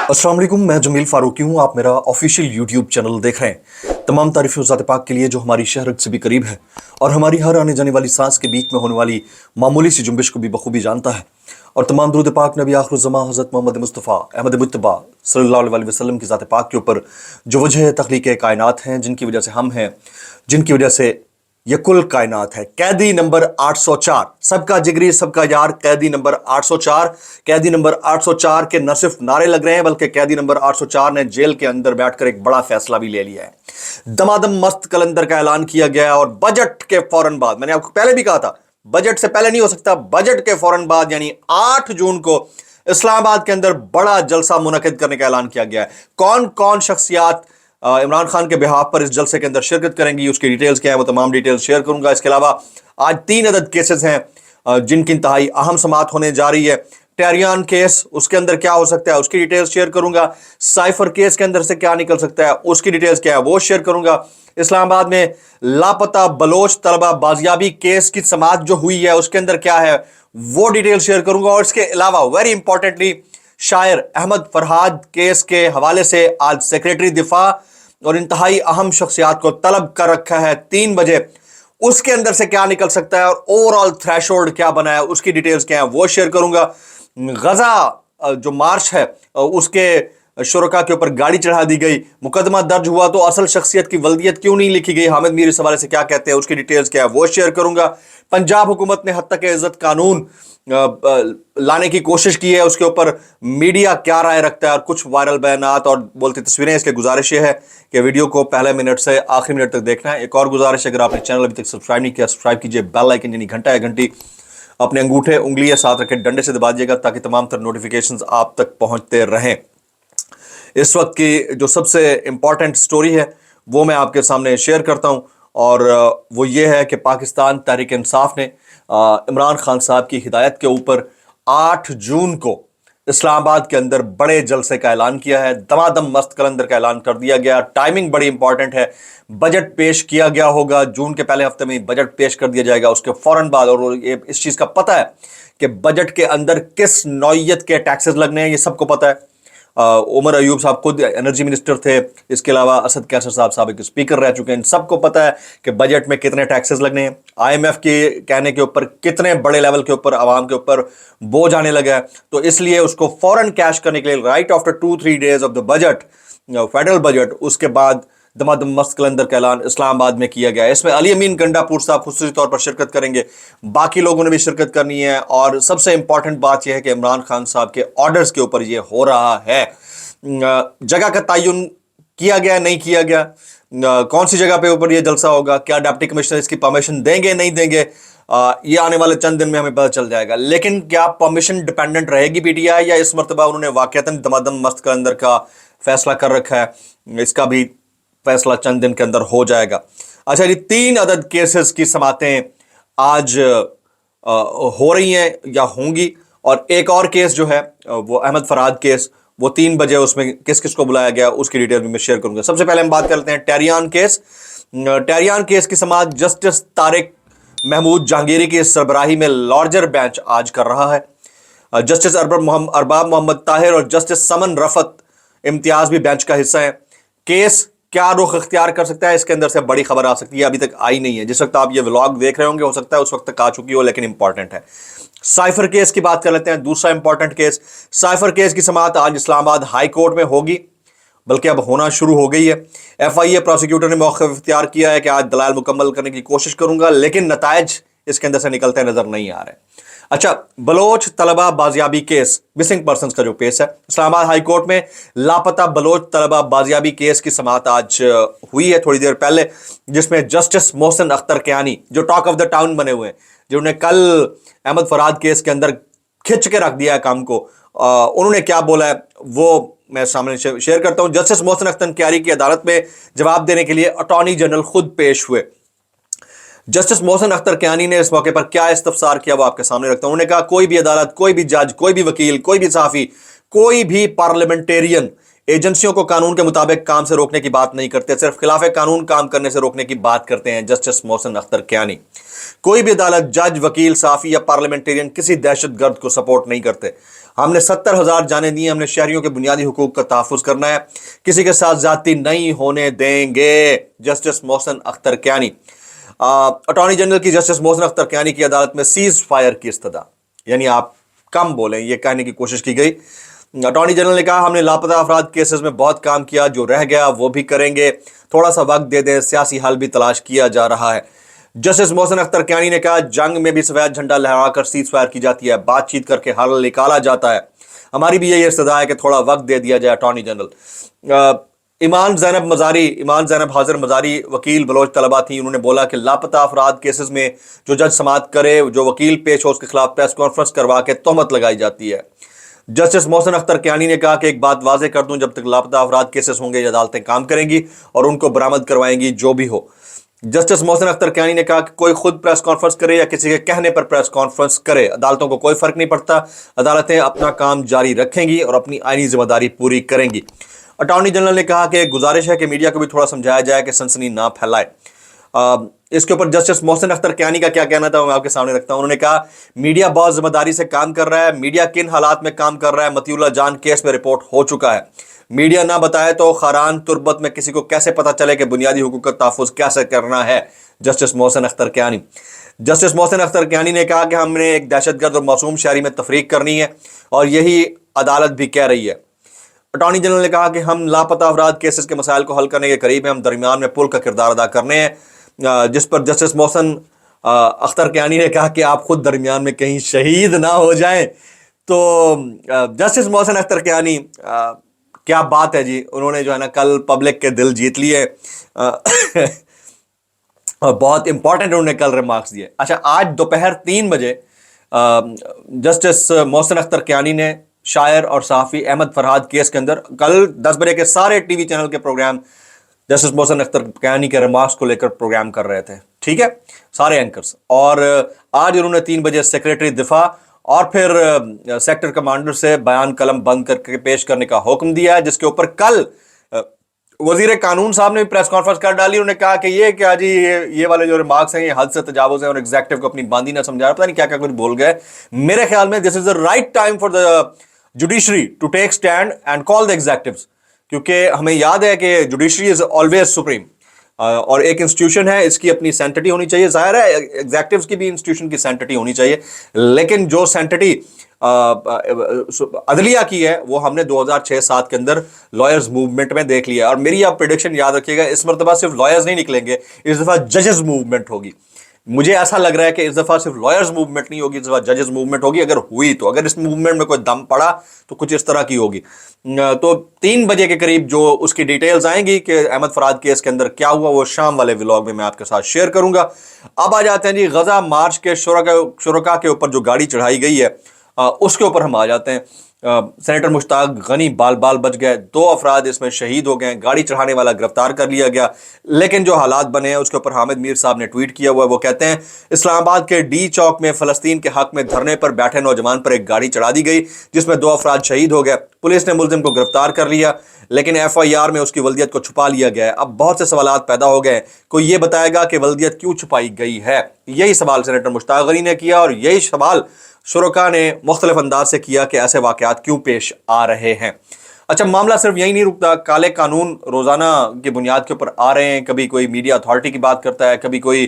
अस्सलाम वालेकुम, मैं जमील फारूकी हूँ। आप मेरा ऑफिशियल यूट्यूब चैनल देख रहे हैं। तमाम तारीफ़ें उस ज़ात पाक के लिए जो हमारी शहरत से भी करीब है और हमारी हर आने जाने वाली सांस के बीच में होने वाली मामूली सी जुम्बिश को भी बखूबी जानता है। और तमाम दुरूद पाक नबी आखिरुज़्ज़मा हज़रत मोहम्मद मुस्तफ़ा अहमद मुत्तबा सल्लल्लाहु अलैहि वसल्लम की ज़ात पाक के ऊपर जो वजह तख्लीक़ कायनात हैं, जिनकी वजह से हम हैं, जिनकी वजह से ये कुल कायनात है। कैदी नंबर 804, सबका जिगरी सबका यार, कैदी नंबर 804। कैदी नंबर 804 के न सिर्फ नारे लग रहे हैं बल्कि कैदी नंबर 804 ने जेल के अंदर बैठकर एक बड़ा फैसला भी ले लिया है। दमादम मस्त कलंदर का ऐलान किया गया है और बजट के फौरन बाद, मैंने आपको पहले भी कहा था बजट से पहले नहीं हो सकता, बजट के फौरन बाद यानी 8 जून को इस्लामाबाद के अंदर बड़ा जलसा मुनक्किद करने का ऐलान किया गया है। कौन कौन शख्सियात इमरान खान के बिहाफ पर इस जलसे के अंदर शिरकत करेंगी, उसकी डिटेल्स क्या है, वो तमाम डिटेल्स शेयर करूंगा। इसके अलावा आज 3 अदद केसेस हैं जिनकी इंतहाई अहम समाअत होने जा रही है। टेरियान केस, उसके अंदर क्या हो सकता है, उसकी डिटेल्स शेयर करूंगा। साइफर केस के अंदर से क्या निकल सकता है, उसकी डिटेल्स क्या है, वो शेयर करूंगा। इस्लामाबाद में लापता बलोच तलबा बाजियाबी केस की समाअत जो हुई है उसके अंदर क्या है, वो डिटेल शेयर करूंगा। और इसके अलावा वेरी इंपॉर्टेंटली शायर अहमद फरहाद केस के हवाले से आज सेक्रेटरी दिफा और इंतहाई अहम शख्सियात को तलब कर रखा है 3 बजे, उसके अंदर से क्या निकल सकता है और ओवरऑल थ्रेशोल्ड क्या बना है, उसकी डिटेल्स क्या है, वो शेयर करूंगा। गजा जो मार्च है उसके शुरका के ऊपर गाड़ी चढ़ा दी गई, मुकदमा दर्ज हुआ तो असल शख्सियत की वल्दियत क्यों नहीं लिखी गई, हामिद मीर इस हवाले से क्या कहते हैं, उसकी डिटेल्स क्या है, वो शेयर करूंगा। पंजाब हुकूमत ने हद तक इज्जत कानून लाने की कोशिश की है, उसके ऊपर मीडिया क्या राय रखता है और कुछ वायरल बयानात और बोलती तस्वीरें। इसलिए गुजारिश ये है कि वीडियो को पहले मिनट से आखिरी मिनट तक देखना है। एक और गुजारिश, अगर आपने चैनल अभी तक सब्सक्राइब नहीं किया, सब्सक्राइब कीजिए, बेल आइकन यानी घंटा या घंटी अपने अंगूठे उंगली या साथ रखे डंडे से दबा दीजिएगा ताकि तमाम तरह नोटिफिकेशंस आप तक पहुंचते रहें। इस वक्त की जो सबसे इंपॉर्टेंट स्टोरी है वो मैं आपके सामने शेयर करता हूं और वो ये है कि पाकिस्तान तहरीक इंसाफ ने इमरान खान साहब की हिदायत के ऊपर 8 जून को इस्लामाबाद के अंदर बड़े जलसे का ऐलान किया है। दमादम मस्त कलंदर का ऐलान कर दिया गया। टाइमिंग बड़ी इंपॉर्टेंट है। बजट पेश किया गया होगा, जून के पहले हफ्ते में बजट पेश कर दिया जाएगा, उसके फौरन बाद। और ये इस चीज़ का पता है कि बजट के अंदर किस नौइयत के टैक्सेस लगने हैं, ये सबको पता है। उमर अयूब साहब खुद एनर्जी मिनिस्टर थे, इसके अलावा असद कैसर साहब साबिक स्पीकर रह चुके हैं। सबको पता है कि बजट में कितने टैक्सेस लगने हैं, IMF के कहने के ऊपर कितने बड़े लेवल के ऊपर आवाम के ऊपर बोझ आने लगा है। तो इसलिए उसको फौरन कैश करने के लिए right after 2-3 days of the budget, federal budget, उसके बाद दमादम मस्त कलंदर का ऐलान इस्लामाबाद में किया गया है। इसमें अली अमीन गंडापुर साहब खुसूसी तौर पर शिरकत करेंगे, बाकी लोगों ने भी शिरकत करनी है। और सबसे इंपॉर्टेंट बात यह है कि इमरान खान साहब के ऑर्डर्स के ऊपर यह हो रहा है। जगह का तयन किया गया, नहीं किया गया, कौन सी जगह पे ऊपर यह जलसा होगा, क्या डिप्टी कमिश्नर इसकी परमिशन देंगे नहीं देंगे, ये आने वाले चंद दिन में हमें पता चल जाएगा। लेकिन क्या परमिशन डिपेंडेंट रहेगी PTI या इस मरतबा उन्होंने वाकईतन दमादम मस्त कलंदर का फैसला कर रखा है, इसका भी फैसला चंद दिन के अंदर हो जाएगा। अच्छा जी, 3 अदद केसेस की समातें आज हो रही हैं या होंगी और एक और केस जो है वो अहमद फरहाद केस, वो 3 बजे उसमें किस किस को बुलाया गया उसकी डिटेल भी मैं शेयर करूंगा। सबसे पहले हम बात करते हैं टेरियान केस। टेरियान केस की समाअत जस्टिस तारिक महमूद जहांगीरी की सरबराही में लार्जर बेंच आज कर रहा है। जस्टिस अरबाब मोहम्मद ताहिर और जस्टिस समन रफत इम्तियाज भी बेंच का हिस्सा है। केस क्या रुख अख्तियार कर सकता है, इसके अंदर से बड़ी खबर आ सकती है, अभी तक आई नहीं है। जिस वक्त आप ये व्लॉग देख रहे होंगे हो सकता है उस वक्त तक आ चुकी हो, लेकिन इंपॉर्टेंट है। साइफर केस की बात कर लेते हैं, दूसरा इंपॉर्टेंट केस। साइफर केस की समाअत आज इस्लामाबाद हाई कोर्ट में होगी, बल्कि अब होना शुरू हो गई है। FIA प्रोसिक्यूटर ने मौक़िफ़ इख्तियार किया है कि आज दलाल मुकम्मल करने की कोशिश करूंगा, लेकिन नतायज इसके अंदर से निकलते नजर नहीं आ रहे। अच्छा, बलोच तलबा बाजियाबी केस, मिसिंग पर्सनस का जो केस है, इस्लामाबाद हाई कोर्ट में लापता बलोच तलबा बाजियाबी केस की समाअत आज हुई है थोड़ी देर पहले, जिसमें जस्टिस मोहसिन अख्तर कियानी जो टॉक ऑफ द टाउन बने हुए हैं, जिन्होंने कल अहमद फरहाद केस के अंदर खिंच के रख दिया है काम को, उन्होंने क्या बोला है वो मैं सामने शेयर करता हूं। जस्टिस मोहसिन अख्तर कियानी की अदालत में जवाब देने के लिए अटॉर्नी जनरल खुद पेश हुए। जस्टिस मोहसिन अख्तर कियानी ने इस मौके पर क्या इस्तफसार किया वो आपके सामने रखता हूं। उन्होंने कहा कोई भी अदालत, कोई भी जज, कोई भी वकील, कोई भी सहाफी, कोई भी पार्लियामेंटेरियन एजेंसियों को कानून के मुताबिक काम से रोकने की बात नहीं करते, सिर्फ खिलाफ कानून काम करने से रोकने की बात करते हैं जस्टिस मोहसिन अख्तर कियानी। कोई भी अदालत, जज, वकील, साफी या पार्लियामेंटेरियन किसी दहशतगर्द को सपोर्ट नहीं करते। हमने 70,000 जाने दिए, हमने शहरियों के बुनियादी हुकूक का तहफ़्फ़ुज़ करना है, किसी के साथ ज्यादती नहीं होने देंगे। Justice Mohsin Akhtar Kayani. Attorney general की जस्टिस मोहसिन अख्तर कियानी की अदालत में सीज फायर की इस्तदा, यानी आप कम बोलें, ये कहने की कोशिश की गई। अटॉर्नी जनरल ने कहा हमने लापता अफराद केसेस में बहुत काम किया, जो रह गया वो भी करेंगे, थोड़ा सा वक्त दे दें, सियासी हल भी तलाश किया जा रहा है। जस्टिस मोहसिन अख्तर कियानी ने कहा जंग में भी सफेद झंडा लहराकर सीज फायर की जाती है, बातचीत करके हल निकाला जाता है। हमारी भी यही इस्तदा है कि थोड़ा वक्त दे दिया जाए। अटॉर्नी जनरल ईमान ज़ैनब हाजिर मजारी वकील बलोच तलबा थी, उन्होंने बोला कि लापता अफराद केसेस में जो जज समाअत करे, जो वकील पेश हो, उसके खिलाफ प्रेस कॉन्फ्रेंस करवा के तोहमत लगाई जाती है। जस्टिस मोहसिन अख्तर कियानी ने कहा कि एक बात वाजे कर दूं, जब तक लापता अफराद केसेस होंगे ये अदालतें काम करेंगी और उनको बरामद करवाएंगी जो भी हो। जस्टिस मोहसिन अख्तर कियानी ने कहा कि कोई खुद प्रेस कॉन्फ्रेंस करे या किसी के कहने पर प्रेस कॉन्फ्रेंस करे, अदालतों को कोई फर्क नहीं पड़ता, अदालतें अपना काम जारी रखेंगी और अपनी आईनी जिम्मेदारी पूरी करेंगी। अटॉर्नी जनरल ने कहा कि गुजारिश है कि मीडिया को भी थोड़ा समझाया जाए कि सनसनी ना फैलाए। इसके ऊपर जस्टिस मोहसिन अख्तर कियानी का क्या कहना था मैं आपके सामने रखता हूं। उन्होंने कहा मीडिया बहुत जिम्मेदारी से काम कर रहा है, मीडिया किन हालात में काम कर रहा है मतीउल्लाह जान केस में रिपोर्ट हो चुका है। मीडिया ना बताए तो खारान तुर्बत में किसी को कैसे पता चले कि बुनियादी हुकूक का तहफ़्फ़ुज़ कैसे करना है। जस्टिस मोहसिन अख्तर कियानी। जस्टिस मोहसिन अख्तर कियानी ने कहा कि हमने एक दहशतगर्द और मासूम शहरी में तफरीक करनी है और यही अदालत भी कह रही है। अटॉर्नी जनरल ने कहा कि हम लापता अफराद केसेस के मसाइल को हल करने के करीब हैं, हम दरमियान में पुल का किरदार अदा करने हैं। जिस पर जस्टिस मोहसिन अख्तर कियानी ने कहा कि आप खुद दरमियान में कहीं शहीद ना हो जाएं। तो जस्टिस मोहसिन अख्तर कियानी, क्या बात है जी, उन्होंने जो है ना कल पब्लिक के दिल जीत लिए और बहुत इंपॉर्टेंट उन्होंने कल रिमार्क्स दिए। अच्छा, आज दोपहर 3 बजे जस्टिस मोहसिन अख्तर कियानी ने शायर और सहाफ़ी अहमद फरहाद केस के अंदर कल 10 बजे के सारे टीवी चैनल के प्रोग्राम जस्टिस मोहसिन अख्तर कियानी के रिमार्क्स को लेकर प्रोग्राम कर रहे थे, ठीक है, सारे एंकर्स। और आज उन्होंने 3 बजे सेक्रेटरी दिफा और फिर सेक्टर कमांडर से बयान कलम बंद करके पेश करने का हुक्म दिया है, जिसके ऊपर कल वजीर कानून साहब ने भी प्रेस कॉन्फ्रेंस कर डाली। उन्होंने कहा कि ये क्या जी, ये वाले जो रिमार्क्स हैं ये हद से तजावुज है और एग्जेक्टिव को अपनी बांदी ना समझा, पता नहीं क्या क्या कुछ बोल गए। मेरे ख्याल में this is the right time for the judiciary to take stand and call the executives, क्योंकि हमें याद है कि जुडिशरी इज ऑलवेज सुप्रीम और एक इंस्टीट्यूशन है, इसकी अपनी सेंटिटी होनी चाहिए। जाहिर है एग्जेक्टिव्स की भी इंस्टीट्यूशन की सेंटिटी होनी चाहिए, लेकिन जो सेंटिटी अदलिया की है वो हमने 2006-7 के अंदर लॉयर्स मूवमेंट में देख लिया। और मेरी आप प्रेडिक्शन याद रखिएगा, इस मरतबा सिर्फ लॉयर्स नहीं निकलेंगे, इस दफा जजेस मूवमेंट होगी। मुझे ऐसा लग रहा है कि इस दफा सिर्फ लॉयर्स मूवमेंट नहीं होगी, इस दफा जजेस मूवमेंट होगी। अगर हुई तो, अगर इस मूवमेंट में कोई दम पड़ा तो कुछ इस तरह की होगी। तो 3 बजे के करीब जो उसकी डिटेल्स आएंगी कि अहमद फरहाद केस के अंदर क्या हुआ, वो शाम वाले व्लॉग में मैं आपके साथ शेयर करूंगा। अब आ जाते हैं जी गजा मार्च के शुरका के ऊपर जो गाड़ी चढ़ाई गई है उसके ऊपर हम आ जाते हैं। सेनेटर मुश्ताक गनी बाल बाल बच गए, 2 अफराद इसमें शहीद हो गए, गाड़ी चढ़ाने वाला गिरफ्तार कर लिया गया। लेकिन जो हालात बने हैं उसके ऊपर हामिद मीर साहब ने ट्वीट किया हुआ है। वो कहते हैं इस्लामाबाद के डी चौक में फ़लस्तीन के हक में धरने पर बैठे नौजवान पर एक गाड़ी चढ़ा दी गई, जिसमें 2 अफराद शहीद हो गए। पुलिस ने मुलजिम को गिरफ्तार कर लिया, लेकिन FIR में उसकी वल्दियत को छुपा लिया गया है। अब बहुत से सवालात पैदा हो गए, कोई ये बताएगा कि वल्दियत क्यों छुपाई गई है? यही सवाल सेनेटर मुश्ताक गनी ने किया और यही सवाल शुरका ने मुख्तलिफ अंदाज से किया कि ऐसे वाक़यात क्यों पेश आ रहे हैं। अच्छा, मामला सिर्फ यही नहीं रुकता, काले कानून रोज़ाना की बुनियाद के ऊपर आ रहे हैं। कभी कोई मीडिया अथॉरिटी की बात करता है, कभी कोई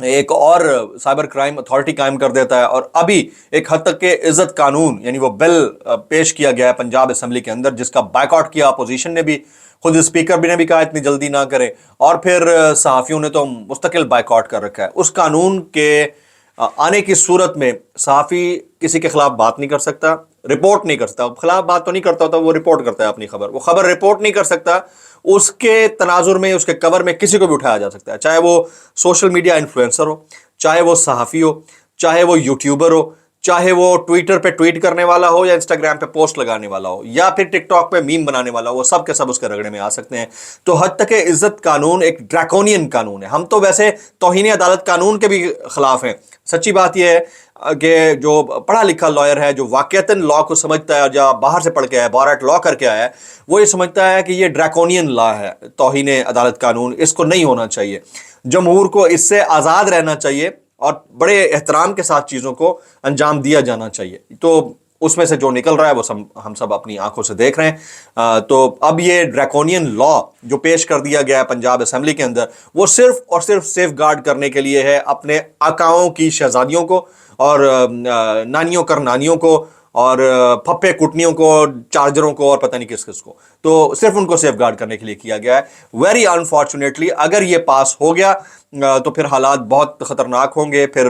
एक और साइबर क्राइम अथॉरिटी कायम कर देता है, और अभी एक हद तक के इज्जत कानून यानी वो बिल पेश किया गया है पंजाब असम्बली के अंदर, जिसका बायकॉट किया अपोजिशन ने भी, खुद स्पीकर भी ने भी कहा इतनी जल्दी ना करें, और फिर सहाफ़ियों ने तो मुस्तकिल बायकॉट कर रखा है। उस कानून के आने की सूरत में सहाफ़ी किसी के खिलाफ बात नहीं कर सकता, रिपोर्ट नहीं कर सकता। खिलाफ बात तो नहीं करता होता, वो रिपोर्ट करता है अपनी खबर, वो खबर रिपोर्ट नहीं कर सकता, उसके तनाजुर में, उसके कवर में किसी को भी उठाया जा सकता है, चाहे वो सोशल मीडिया इन्फ्लुएंसर हो, चाहे वो सहाफ़ी हो, चाहे वो यूट्यूबर हो, चाहे वो ट्विटर पे ट्वीट करने वाला हो या इंस्टाग्राम पे पोस्ट लगाने वाला हो या फिर टिकटॉक पे मीम बनाने वाला हो, वो सब के सब उसके रगड़े में आ सकते हैं। तो हद तक इज्जत कानून एक ड्रैकोनियन कानून है। हम तो वैसे तौहीन अदालत कानून के भी खिलाफ हैं। सच्ची बात यह है कि जो पढ़ा लिखा लॉयर है, जो वाकईतन लॉ को समझता है, या बाहर से पढ़ के आया, बार एट लॉ करके आया है, वो ये समझता है कि ये ड्रैकोनियन लॉ है, तौहीन अदालत कानून, इसको नहीं होना चाहिए। जमहूर को इससे आज़ाद रहना चाहिए और बड़े एहतराम के साथ चीज़ों को अंजाम दिया जाना चाहिए। तो उसमें से जो निकल रहा है वो हम सब अपनी आंखों से देख रहे हैं। तो अब ये ड्रैकोनियन लॉ जो पेश कर दिया गया है पंजाब असेंबली के अंदर, वो सिर्फ और सिर्फ सेफ गार्ड करने के लिए है अपने आकाओं की शहजादियों को और नानियों कर नानियों को और फप्पे कुटनियों को, चार्जरों को और पता नहीं किस किस को, तो सिर्फ उनको सेफ गार्ड करने के लिए किया गया है। वेरी अनफॉर्चुनेटली अगर ये पास हो गया तो फिर हालात बहुत खतरनाक होंगे। फिर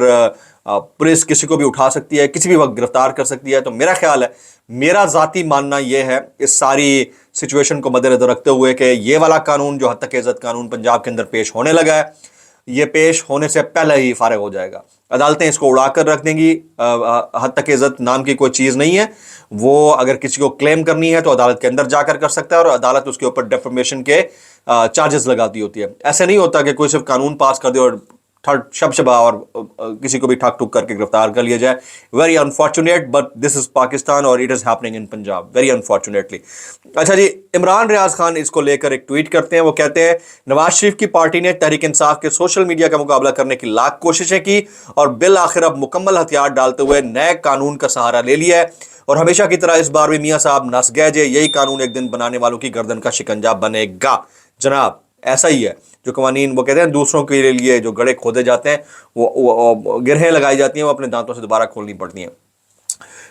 पुलिस किसी को भी उठा सकती है, किसी भी वक्त गिरफ्तार कर सकती है। तो मेरा ख्याल है, मेरा ज़ाती मानना यह है इस सारी सिचुएशन को मद्देनजर रखते हुए कि ये वाला कानून जो हद तक इज्जत कानून पंजाब के अंदर पेश होने लगा है, ये पेश होने से पहले ही फारिग हो जाएगा। अदालतें इसको उड़ाकर रख देंगी। हद तक इज्जत नाम की कोई चीज़ नहीं है। वो अगर किसी को क्लेम करनी है तो अदालत के अंदर जाकर कर सकता है और अदालत उसके ऊपर डेफेमेशन के चार्जेस लगाती होती है। ऐसे नहीं होता कि कोई सिर्फ कानून पास कर दे और शबशबा और किसी को भी ठक ठुक करके गिरफ्तार कर लिया जाए। Very unfortunate, but this is Pakistan और it is happening in Punjab very unfortunately. अच्छा जी, इमरान रियाज खान इसको लेकर एक ट्वीट करते हैं। वो कहते हैं, नवाज शरीफ की पार्टी ने तहरीक इंसाफ के सोशल मीडिया का मुकाबला करने की लाख कोशिशें की और बिल आखिर अब मुकम्मल हथियार डालते हुए नए कानून का सहारा ले लिया है और हमेशा की तरह इस बार भी मियाँ साहब नस गए जे यही कानून एक दिन बनाने वालों की गर्दन का शिकंजा बनेगा। जनाब ऐसा ही है। जो कवानीन वो कहते हैं दूसरों के लिए जो गड्ढे खोदे जाते हैं, वो गिरहें लगाई जाती हैं, वो अपने दांतों से दोबारा खोलनी पड़ती हैं।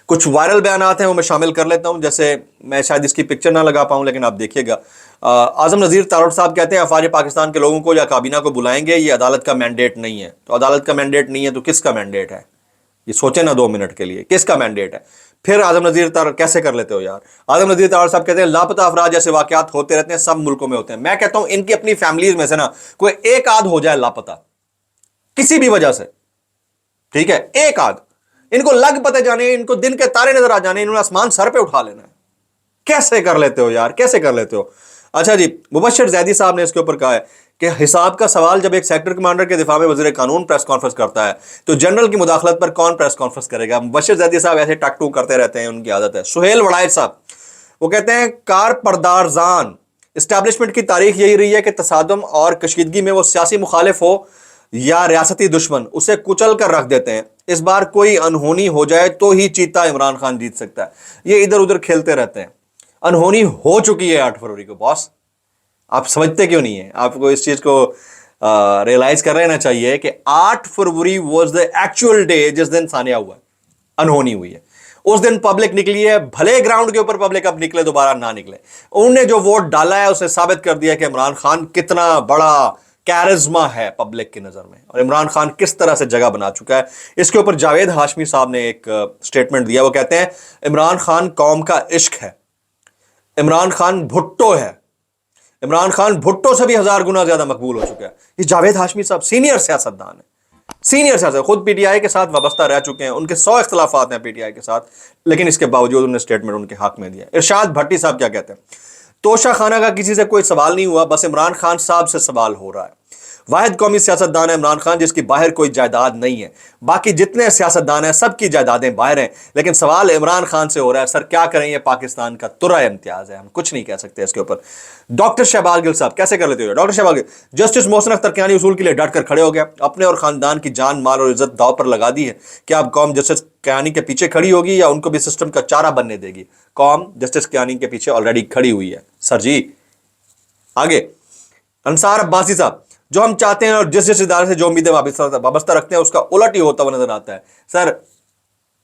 कुछ वायरल बयानात हैं वो मैं शामिल कर लेता हूं। जैसे मैं शायद इसकी पिक्चर ना लगा पाऊं, लेकिन आप देखिएगा। आजम नज़ीर तारड़ साहब कहते हैं, अफवाज पाकिस्तान के लोगों को या काबीना को बुलाएंगे, ये अदालत का मैंडेट नहीं है। तो अदालत का मैंडेट नहीं है तो किसका मैंडेट है? ये सोचे ना 2 मिनट के लिए, किसका मैंडेट है? फिर आजम नज़ीर तारड़ कैसे कर लेते हो यार? आजम नज़ीर तारड़ साहब कहते हैं, लापता अफराद जैसे वाकयात होते रहते हैं, सब मुल्कों में होते हैं। मैं कहता हूं इनकी अपनी फैमिलीज में से ना कोई एक आध हो जाए लापता किसी भी वजह से, ठीक है, एक आध, इनको लग पते जाने, इनको दिन के तारे नजर आ जाने, इन्होंने आसमान सर पे उठा लेना है। कैसे कर लेते हो यार, कैसे कर लेते हो? अच्छा जी, मुबशर जैदी साहब ने इसके ऊपर कहा है कि हिसाब का सवाल जब एक सेक्टर कमांडर के दिफा में वज़ीर कानून प्रेस कॉन्फ्रेंस करता है तो जनरल की मुदाखलत पर कौन प्रेस कॉन्फ्रेंस करेगा? मुबशर जैदी साहब ऐसे टक टू करते रहते हैं, उनकी आदत है। सुहेल वड़ाइद साहब वो कहते हैं, कार परदारजान इस्टेब्लिशमेंट की तारीख यही रही है कि तसादम और कशीदगी में वो सियासी मुखालिफ हो या रियासती दुश्मन, उसे कुचल कर रख देते हैं। इस बार कोई अनहोनी हो जाए तो ही चीता इमरान खान जीत सकता है। ये इधर उधर खेलते रहते हैं। अनहोनी हो चुकी है 8 फरवरी को बॉस, आप समझते क्यों नहीं है? आपको इस चीज को रियलाइज कर लेना चाहिए कि 8 फरवरी वाज द एक्चुअल डे जिस दिन सानिया हुआ, अनहोनी हुई है। उस दिन पब्लिक निकली है, भले ग्राउंड के ऊपर पब्लिक अब निकले, दोबारा ना निकले। उन्होंने जो वोट डाला है उसे साबित कर दिया कि इमरान खान कितना बड़ा कैरिज्मा है पब्लिक की नजर में और इमरान खान किस तरह से जगह बना चुका है। इसके ऊपर जावेद हाशमी साहब ने एक स्टेटमेंट दिया। वो कहते हैं, इमरान खान कौम का इश्क है, इमरान खान भुट्टो है, इमरान खान भुट्टो से भी 1000 गुना ज्यादा मकबूल हो चुका है। ये जावेद हाशमी साहब सीनियर सियासतदान है, सीनियर सियासत, खुद पीटीआई के साथ वाबस्ता रह चुके हैं, उनके 100 इख्तलाफात हैं पीटीआई के साथ, लेकिन इसके बावजूद उन्होंने स्टेटमेंट उनके हक में दिया। इरशाद भट्टी साहब क्या कहते हैं, तोशा खाना का किसी से कोई सवाल नहीं हुआ, बस इमरान खान साहब से सवाल हो रहा है। वाहिद कौमी सियासतदान है इमरान खान जिसकी बाहर कोई जायदाद नहीं है, बाकी जितने सियासतदान हैं सबकी जायदादें बाहर हैं, लेकिन सवाल इमरान खान से हो रहा है। सर क्या करें, ये पाकिस्तान का तुरा इम्तियाज है, हम कुछ नहीं कह सकते इसके ऊपर। डॉक्टर शहबाज गिल साहब कैसे कर लेते हो? डॉक्टर शहबाज गिल, जस्टिस मोहसिन अख्तर कियानी उसूल के लिए डट कर खड़े हो गया, अपने और खानदान की जान माल और इज्जत दाव पर लगा दी है। क्या अब कौम जस्टिस कियानी के पीछे खड़ी होगी या उनको भी सिस्टम का चारा बनने देगी? कौम जस्टिस कियानी के पीछे ऑलरेडी खड़ी हुई है सर जी। आगे अंसार अब्बासी साहब, जो हम चाहते हैं और जिस इदारे से जो उम्मीदें वाबस्ता रखते हैं उसका उलट ही होता हुआ नजर आता है। सर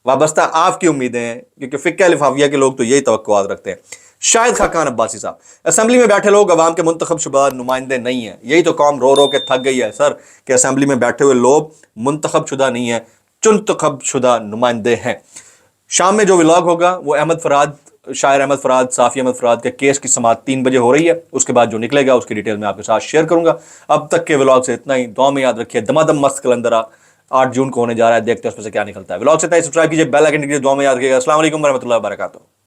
वाबस्ता आपकी उम्मीदें हैं, क्योंकि फिक्र लिफाफिया के लोग तो यही तवक्कुआत रखते हैं। शाहिद खाकान अब्बासी साहब, असेंबली में बैठे लोग अवाम के मुंतखब शुदा नुमाइंदे नहीं है। यही तो कौम रो रो के थक गई है सर कि असेंबली में बैठे हुए लोग मुंतखब शुदा नहीं है, चुनतखब शुदा नुमाइंदे हैं। शाम में जो व्लॉग होगा वो अहमद फराद, शायर अहमद फराद, साफ़ी अहमद फराद के केस की समाअत 3 बजे हो रही है। उसके बाद जो निकलेगा उसकी डिटेल मैं आपके साथ शेयर करूंगा। अब तक के व्लॉग से इतना ही। दुआ में याद रखिए, दमादम मस्त कलंदरा, 8 जून को होने जा रहा है, देखते हैं उसमें से क्या निकलता है। व्लॉग से सब्सक्राइब कीजिए, बेल आइकन कीजिए, दुआ में याद रखिएगा। अस्सलाम वालेकुम रहमतुल्लाहि व बरकातहू।